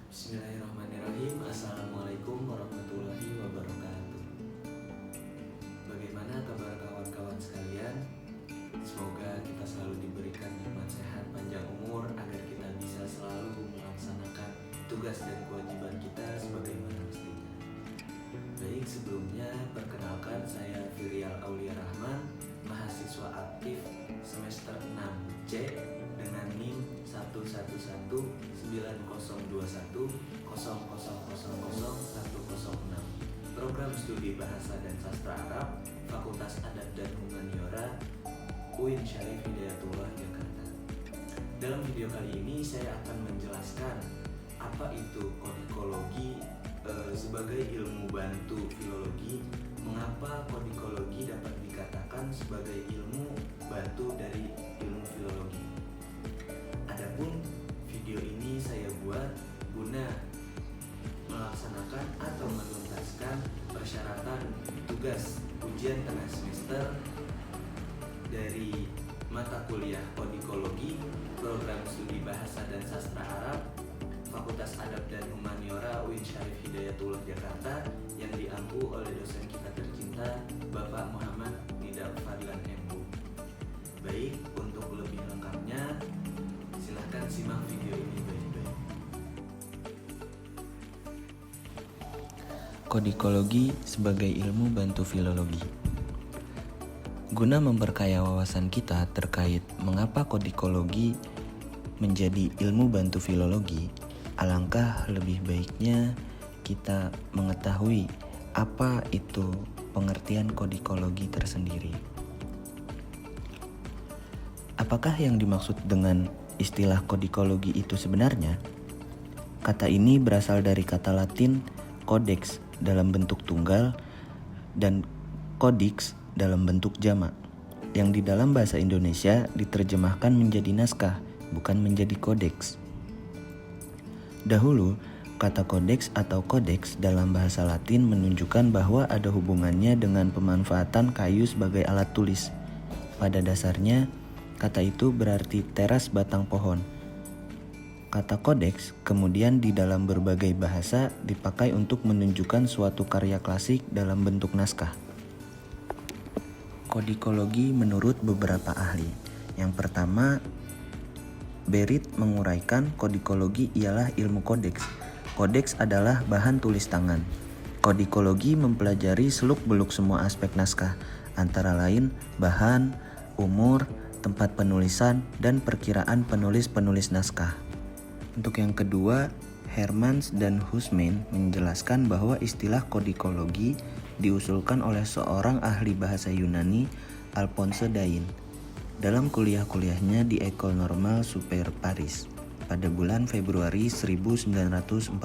Bismillahirrahmanirrahim. Assalamualaikum warahmatullahi wabarakatuh. Bagaimana kabar kawan-kawan sekalian? Semoga kita selalu diberikan nikmat sehat panjang umur agar kita bisa selalu melaksanakan tugas dan kewajiban kita sebagaimana mestinya. Baik, sebelumnya perkenalkan saya Firial Aulia Rahman, mahasiswa aktif semester 6C dengan NIM 111902100000106, program studi Bahasa dan Sastra Arab, Fakultas Adat dan Humaniora, UIN Syarif Hidayatullah Jakarta. Dalam video kali ini saya akan menjelaskan apa itu kodikologi sebagai ilmu bantu filologi, mengapa kodikologi dapat dikatakan sebagai ilmu bantu dari ilmu filologi. Adapun video ini saya buat guna melaksanakan atau menuntaskan persyaratan tugas ujian tengah semester dari mata kuliah kodikologi, program studi Bahasa dan Sastra Arab, Fakultas Adab dan Humaniora UIN Syarif Hidayatullah Jakarta yang diampu oleh dosen kita tercinta Bapak Muhammad Nidal Fadlan MU. Baik, untuk lebih lengkapnya silahkan simak video ini baik-baik. Kodikologi sebagai ilmu bantu filologi. Guna memperkaya wawasan kita terkait mengapa kodikologi menjadi ilmu bantu filologi, alangkah lebih baiknya kita mengetahui apa itu pengertian kodikologi tersendiri. Apakah yang dimaksud dengan istilah kodikologi itu sebenarnya? Kata ini berasal dari kata Latin codex dalam bentuk tunggal dan codix dalam bentuk jamak, yang di dalam bahasa Indonesia diterjemahkan menjadi naskah, bukan menjadi kodeks. Dahulu, kata kodeks atau kodeks dalam bahasa Latin menunjukkan bahwa ada hubungannya dengan pemanfaatan kayu sebagai alat tulis. Pada dasarnya, kata itu berarti teras batang pohon. Kata kodeks kemudian di dalam berbagai bahasa dipakai untuk menunjukkan suatu karya klasik dalam bentuk naskah. Kodikologi menurut beberapa ahli. Yang pertama, Berit menguraikan kodikologi ialah ilmu kodeks. Kodeks adalah bahan tulis tangan. Kodikologi mempelajari seluk-beluk semua aspek naskah, antara lain bahan, umur, tempat penulisan, dan perkiraan penulis-penulis naskah. Untuk yang kedua, Hermans dan Huisman menjelaskan bahwa istilah kodikologi diusulkan oleh seorang ahli bahasa Yunani, Alphonse Dain, dalam kuliah-kuliahnya di École Normale Supérieure Paris pada bulan Februari 1944.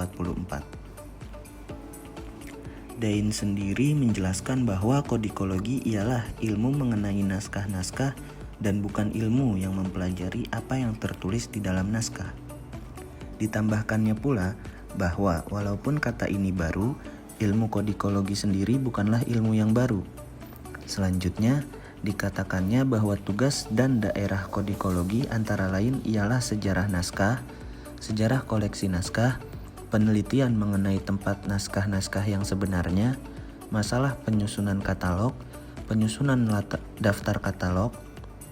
Dain sendiri menjelaskan bahwa kodikologi ialah ilmu mengenai naskah-naskah dan bukan ilmu yang mempelajari apa yang tertulis di dalam naskah. Ditambahkannya pula bahwa walaupun kata ini baru, ilmu kodikologi sendiri bukanlah ilmu yang baru. Selanjutnya, dikatakannya bahwa tugas dan daerah kodikologi antara lain ialah sejarah naskah, sejarah koleksi naskah, penelitian mengenai tempat naskah-naskah yang sebenarnya, masalah penyusunan katalog, penyusunan daftar katalog,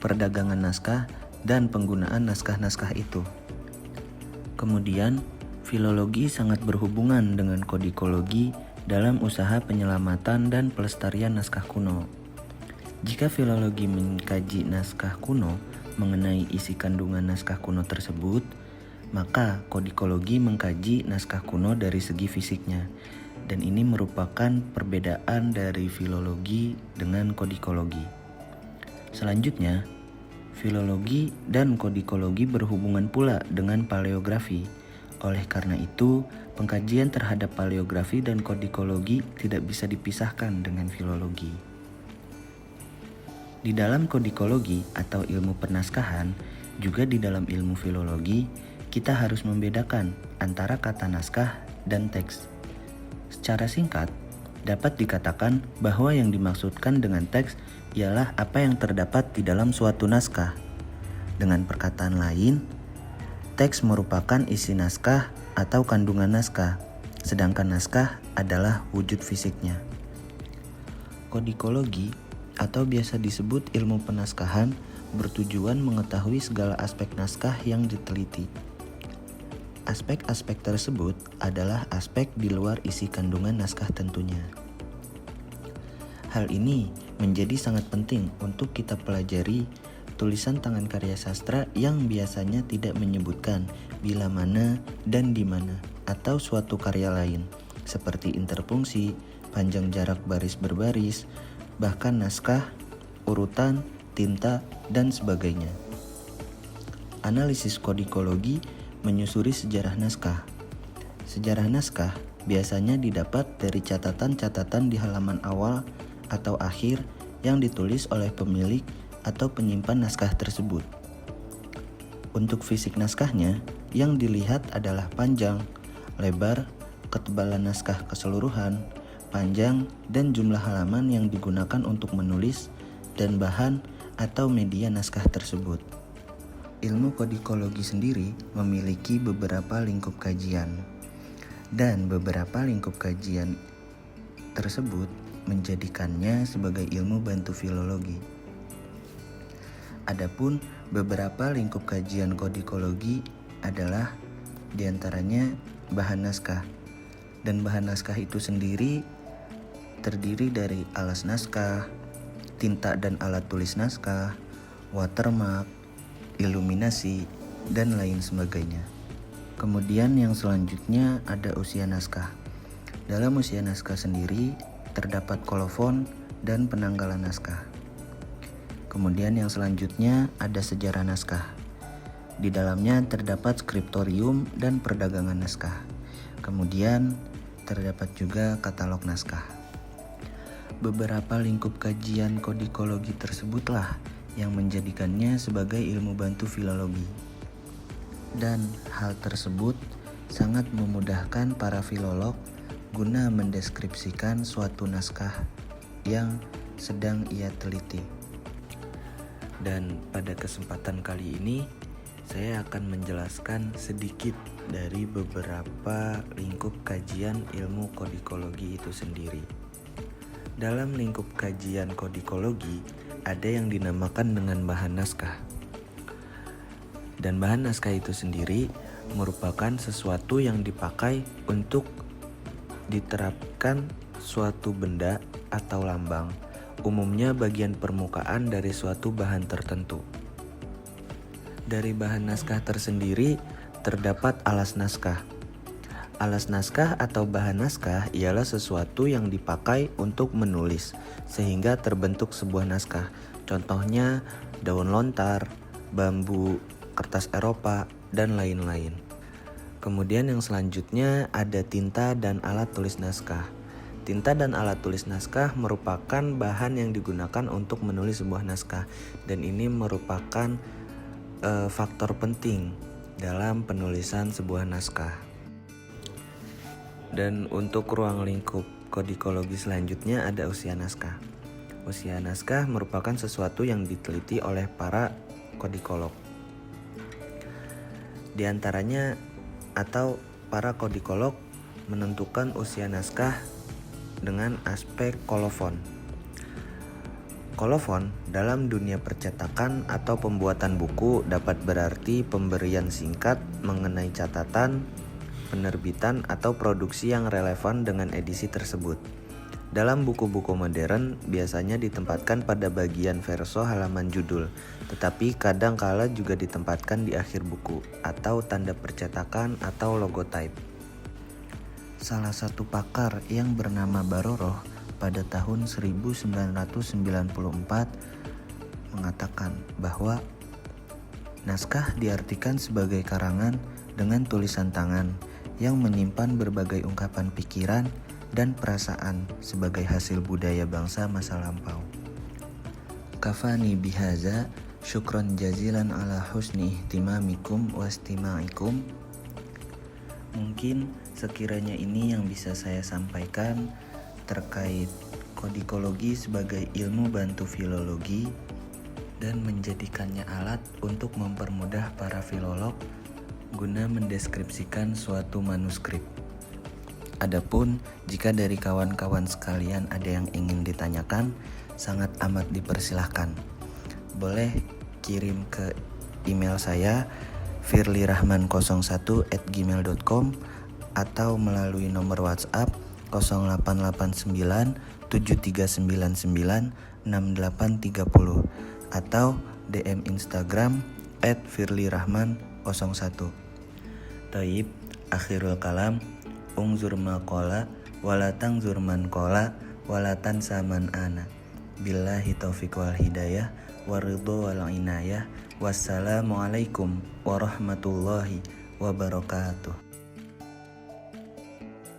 perdagangan naskah, dan penggunaan naskah-naskah itu. Kemudian, filologi sangat berhubungan dengan kodikologi dalam usaha penyelamatan dan pelestarian naskah kuno. Jika filologi mengkaji naskah kuno mengenai isi kandungan naskah kuno tersebut, maka kodikologi mengkaji naskah kuno dari segi fisiknya, dan ini merupakan perbedaan dari filologi dengan kodikologi. Selanjutnya, filologi dan kodikologi berhubungan pula dengan paleografi. Oleh karena itu, pengkajian terhadap paleografi dan kodikologi tidak bisa dipisahkan dengan filologi. Di dalam kodikologi atau ilmu pernaskahan, juga di dalam ilmu filologi, kita harus membedakan antara kata naskah dan teks. Secara singkat, dapat dikatakan bahwa yang dimaksudkan dengan teks ialah apa yang terdapat di dalam suatu naskah. Dengan perkataan lain, teks merupakan isi naskah atau kandungan naskah, sedangkan naskah adalah wujud fisiknya. Kodikologi atau biasa disebut ilmu penaskahan bertujuan mengetahui segala aspek naskah yang diteliti. Aspek-aspek tersebut adalah aspek di luar isi kandungan naskah tentunya. Hal ini menjadi sangat penting untuk kita pelajari tulisan tangan karya sastra yang biasanya tidak menyebutkan bila mana dan di mana atau suatu karya lain seperti interpunksi, panjang jarak baris berbaris, bahkan naskah, urutan, tinta, dan sebagainya. Analisis kodikologi menyusuri sejarah naskah. Sejarah naskah biasanya didapat dari catatan-catatan di halaman awal atau akhir yang ditulis oleh pemilik atau penyimpan naskah tersebut. Untuk fisik naskahnya, yang dilihat adalah panjang, lebar, ketebalan naskah keseluruhan, panjang, dan jumlah halaman yang digunakan untuk menulis, dan bahan atau media naskah tersebut. Ilmu kodikologi sendiri memiliki beberapa lingkup kajian, dan beberapa lingkup kajian tersebut menjadikannya sebagai ilmu bantu filologi. Adapun beberapa lingkup kajian kodikologi adalah diantaranya bahan naskah, dan bahan naskah itu sendiri terdiri dari alas naskah, tinta dan alat tulis naskah, watermark, iluminasi, dan lain sebagainya. Kemudian yang selanjutnya ada usia naskah. Dalam usia naskah sendiri terdapat kolofon dan penanggalan naskah. Kemudian yang selanjutnya ada sejarah naskah. Di dalamnya terdapat skriptorium dan perdagangan naskah. Kemudian terdapat juga katalog naskah. Beberapa lingkup kajian kodikologi tersebutlah yang menjadikannya sebagai ilmu bantu filologi. Dan hal tersebut sangat memudahkan para filolog guna mendeskripsikan suatu naskah yang sedang ia teliti. Dan pada kesempatan kali ini saya akan menjelaskan sedikit dari beberapa lingkup kajian ilmu kodikologi itu sendiri. Dalam lingkup kajian kodikologi ada yang dinamakan dengan bahan naskah. Dan bahan naskah itu sendiri merupakan sesuatu yang dipakai untuk diterapkan suatu benda atau lambang, umumnya bagian permukaan dari suatu bahan tertentu. Dari bahan naskah tersendiri terdapat alas naskah. Alas naskah atau bahan naskah ialah sesuatu yang dipakai untuk menulis sehingga terbentuk sebuah naskah. Contohnya daun lontar, bambu, kertas Eropa, dan lain-lain. Kemudian yang selanjutnya ada tinta dan alat tulis naskah. Tinta dan alat tulis naskah merupakan bahan yang digunakan untuk menulis sebuah naskah, dan ini merupakan faktor penting dalam penulisan sebuah naskah. Dan untuk ruang lingkup kodikologi selanjutnya ada usia naskah. Usia naskah merupakan sesuatu yang diteliti oleh para kodikolog. Di antaranya atau para kodikolog menentukan usia naskah dengan aspek kolofon. Kolofon dalam dunia percetakan atau pembuatan buku dapat berarti pemberian singkat mengenai catatan, penerbitan atau produksi yang relevan dengan edisi tersebut. Dalam buku-buku modern biasanya ditempatkan pada bagian verso halaman judul, tetapi kadang kala juga ditempatkan di akhir buku atau tanda percetakan atau logotype. Salah satu pakar yang bernama Baroroh pada tahun 1994 mengatakan bahwa naskah diartikan sebagai karangan dengan tulisan tangan yang menyimpan berbagai ungkapan pikiran dan perasaan sebagai hasil budaya bangsa masa lampau. Kafani bihaza, syukran jazilan ala husni ihtimamikum wastima'ikum. Mungkin sekiranya ini yang bisa saya sampaikan terkait kodikologi sebagai ilmu bantu filologi dan menjadikannya alat untuk mempermudah para filolog guna mendeskripsikan suatu manuskrip. Adapun jika dari kawan-kawan sekalian ada yang ingin ditanyakan, sangat amat dipersilahkan. Boleh kirim ke email saya firlirahman01@gmail.com atau melalui nomor WhatsApp 0889 7399 6830 atau DM Instagram @firlirahman01. Taib, akhirul kalam, ungzur maqala walatang zurman kola walatan saman ana. Billahi taufiq wal hidayah waridho wal inayah. Wassalamualaikum warahmatullahi wabarakatuh.